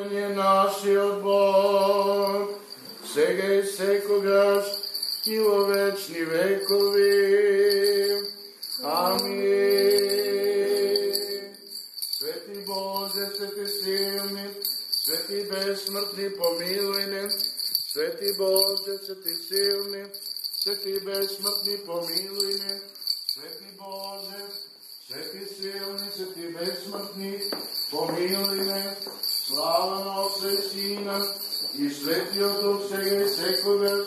Господен е нашиот Бог, сега и секогаш и во вечни векови. Амин. Свети Боже, свети силни, свети безсмъртни, помилуй не. Свети Боже, свети силни, свети безсмъртни, помилуй не. Свети Боже, свети силни, свети безсмъртни, помилуй не. Слава на Отца и Сина и Светиот Дух, сега и секогаш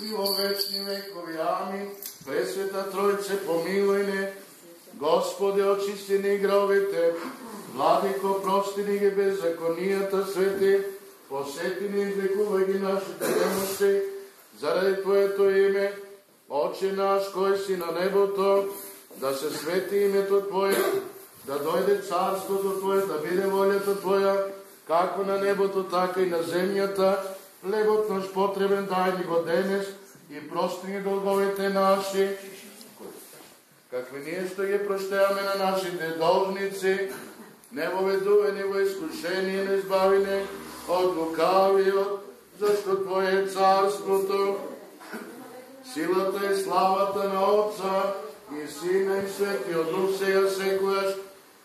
и во вечни векови. Амин. Пресвета Троице, помилуй не. Господи, очисти ни гробите, Владико, прости ни ги беззаконията, свети, посети ни, излекувай ги нашите немощи, заради Твоето име, Отче наш, кой си на небото, да се свети името Твое, да дойде царството Твое, да биде волята Твоя, како на небото, така и на земята. Хлебот наш потребен дай ни го денес и прости ни долговите наши, какви ние ще ги прощаваме на нашите должници. Не въведувай ни во изкушение, не избави ни от лукавиот, защо Твое е царството, силата и славата на Отца и Сина и Светиот Дух, сега секогаш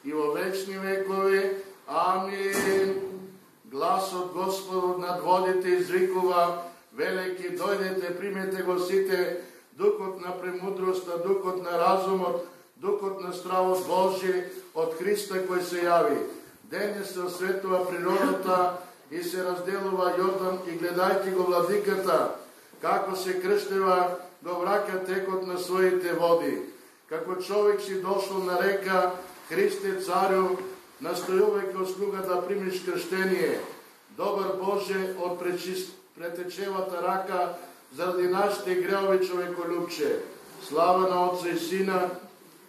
и во вечни векови. Амин. Гласот Господ над водите извикува, велики, дойдете, примете го сите, духот на премудроста, духот на разумот, духот на стравот Божи от Христа кој се јави. Денес се осветува природата и се разделува Јордан и гледајте го владиката, како се крштева, го враќа текот на своите води. Како човек си дошол на река, Христе царю, настојувајќи од слуга да примиш крштение. Добар Боже, од претечевата рака, заради нашите греови, човеколюбче. Слава на Отца и Сина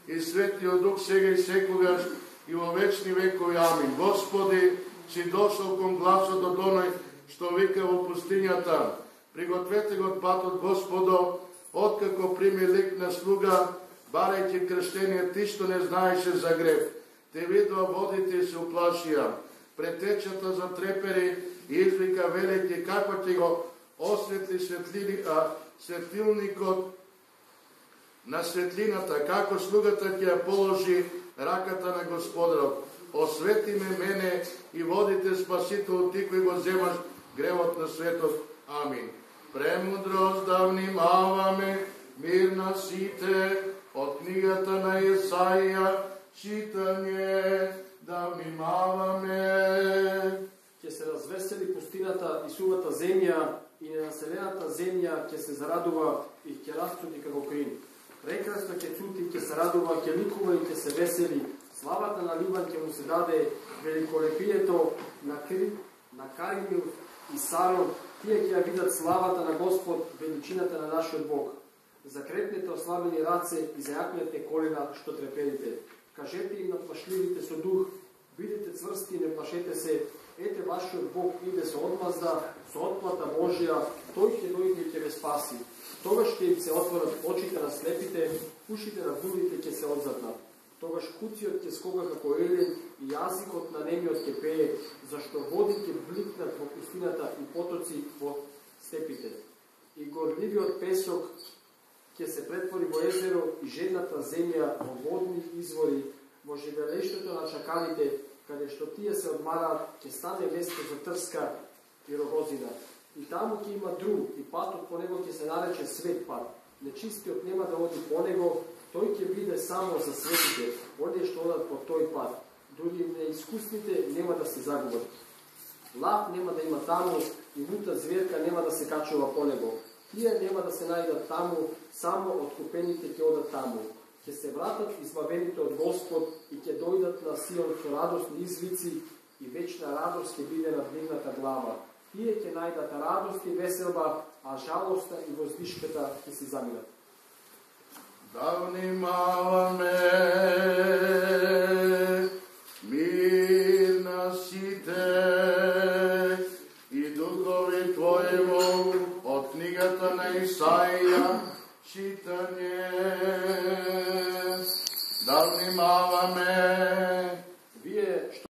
и Светиот Дух, сега и секогаш и во вечни векови. Амин. Господи, си дошол кон гласот од оној што вика во пустињата. Пригответе го патот Господо, откако прими лик на слуга, барајќи крштение, ти што не знаеше за грев. Те видува водите и се уплашија. Претечата затрепери и извика, велики, како ќе го осветли светилникот на светлината, како слугата ќе ја положи раката на Господарот. Освети ме мене и водите Спасител, ти кој го земаш гревот на светот. Амин. Премудрост да внимаваме, мир на сите, од книгата на Исаија, читање да внимаваме. Ќе се развесели пустината и сувата земја, и ненаселената земја ќе се зарадува и ќе расцуди како крин. Прекрасно ќе цути, ќе се радува, ќе ликува и ќе се весели. Славата на Ливан ќе му се даде, великолепието на Каримил и Сарон, тие ќе ја видат славата на Господ, величината на нашиот Бог. Закрепнете ослабени раце и зајакнете колена што трепелите. Кажете им на плашливите со дух, бидете цврсти и не плашете се. Ете вашиот Бог иде со одмазда, со отплата Божија, тој ќе дојде и ќе ве спаси. Тогаш ќе им се отворат очите на слепите, ушите на глухите ќе се одзатнат. Тогаш куциот ќе скога како елен и јазикот на немиот ќе пее, зашто води ќе бликнат во пустината и потоци во степите. И горливиот песок ќе се претвори во езеро и жедната земја во водни извори, во живелештето на чакалите, каде што тие се одмараат, ќе стане место за трска и рогозина. И таму ќе има друг, и патот по него ќе се нарече свет пат. Нечистиот нема да оди по него, тој ќе биде само за светите, оние што одат по тој пат. Дури неискусните нема да се загубат. Лав нема да има таму, и лута зверка нема да се качува по него. Тие нема да се најдат таму, само откупените ќе одат таму. Ќе се вратат избавените од Господ и ќе дојдат на Сион со радосни извици и вечна радост ќе биде над нивната глава. Тие ќе најдат радост и веселба, а жалоста и воздишката ќе се заминат. Да внимаваме.